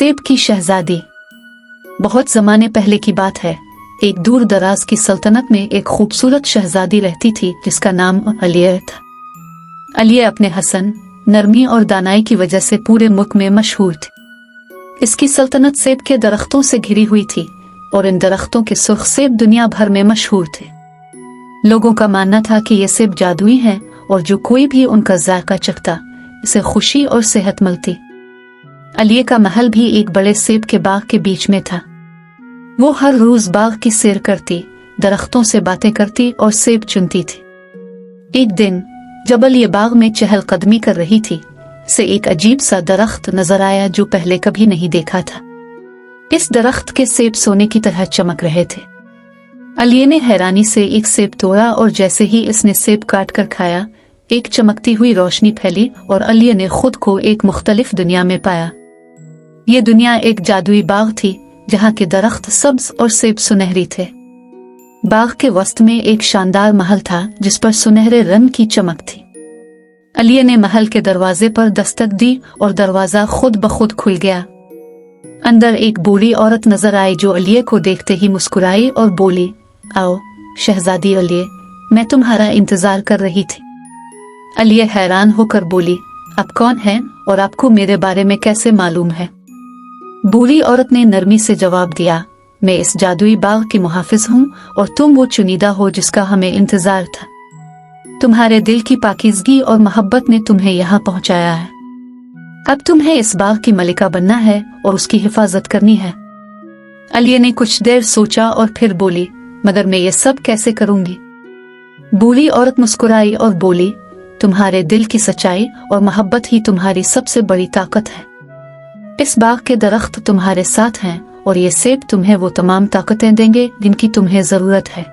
सेब की शहजादी। बहुत ज़माने पहले की बात है। एक दूर दराज की सल्तनत में एक खूबसूरत शहजादी रहती थी जिसका नाम अलिया था। अलिया अपने हसन, नरमी और दानाई की वजह से पूरे मुल्क में मशहूर थी। इसकी सल्तनत सेब के दरख्तों से घिरी हुई थी और इन दरख्तों के सुर्ख सेब दुनिया भर में मशहूर थे। लोगों का मानना था कि ये सेब जादुई हैं और जो कोई भी उनका जायका चखता इसे खुशी और सेहत मिलती। अलिया का महल भी एक बड़े सेब के बाग के बीच में था। वो हर रोज बाग की सैर करती, दरख्तों से बातें करती और सेब चुनती थी। एक दिन जब अलिया बाग में चहलकदमी कर रही थी, उसे एक अजीब सा दरख्त नजर आया जो पहले कभी नहीं देखा था। इस दरख्त के सेब सोने की तरह चमक रहे थे। अलिया ने हैरानी से एक सेब तोड़ा और जैसे ही इसने सेब काट कर खाया, एक चमकती हुई रोशनी फैली और अलिया ने खुद को एक मुख्तलिफ दुनिया में पाया। ये दुनिया एक जादुई बाग थी जहाँ के दरख्त सब्ज और सेब सुनहरी थे। बाग के वस्त में एक शानदार महल था जिस पर सुनहरे रंग की चमक थी। अलिया ने महल के दरवाजे पर दस्तक दी और दरवाजा खुद ब खुद खुल गया। अंदर एक बूढ़ी औरत नजर आई जो अलिया को देखते ही मुस्कुराई और बोली, आओ शहजादी अलिया, मैं तुम्हारा इंतजार कर रही थी। अलिया हैरान होकर बोली, आप कौन हैं और आपको मेरे बारे में कैसे मालूम है? बूढ़ी औरत ने नरमी से जवाब दिया, मैं इस जादुई बाग की मुहाफिज हूँ और तुम वो चुनीदा हो जिसका हमें इंतजार था। तुम्हारे दिल की पाकीज़गी और मोहब्बत ने तुम्हें यहाँ पहुँचाया है। अब तुम्हें इस बाग की मलिका बनना है और उसकी हिफाजत करनी है। अलिया ने कुछ देर सोचा और फिर बोली, मगर मैं ये सब कैसे करूंगी? बूढ़ी औरत मुस्कुराई और बोली, तुम्हारे दिल की सच्चाई और मोहब्बत ही तुम्हारी सबसे बड़ी ताकत है। इस बाग के दरख्त तुम्हारे साथ हैं और ये सेब तुम्हें वो तमाम ताकतें देंगे जिनकी तुम्हें जरूरत है।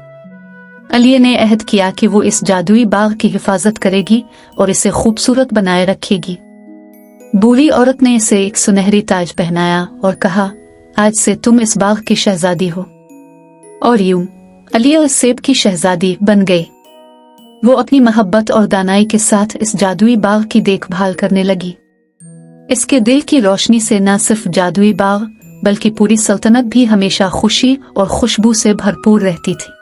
अलिया ने अहद किया कि वो इस जादुई बाग की हिफाजत करेगी और इसे खूबसूरत बनाए रखेगी। बूढ़ी औरत ने इसे एक सुनहरी ताज पहनाया और कहा, आज से तुम इस बाग की शहजादी हो। और यूं अलिया इस सेब की शहजादी बन गई। वो अपनी मोहब्बत और दानाई के साथ इस जादुई बाग की देखभाल करने लगी। इसके दिल की रोशनी से न सिर्फ जादुई बाग बल्कि पूरी सल्तनत भी हमेशा खुशी और खुशबू से भरपूर रहती थी।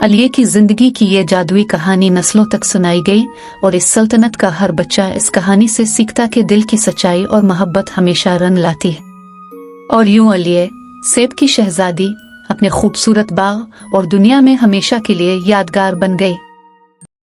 अलिया की जिंदगी की ये जादुई कहानी नस्लों तक सुनाई गई और इस सल्तनत का हर बच्चा इस कहानी से सीखता कि दिल की सच्चाई और मोहब्बत हमेशा रंग लाती है। और यूं अलिया सेब की शहजादी अपने खूबसूरत बाग और दुनिया में हमेशा के लिए यादगार बन गई।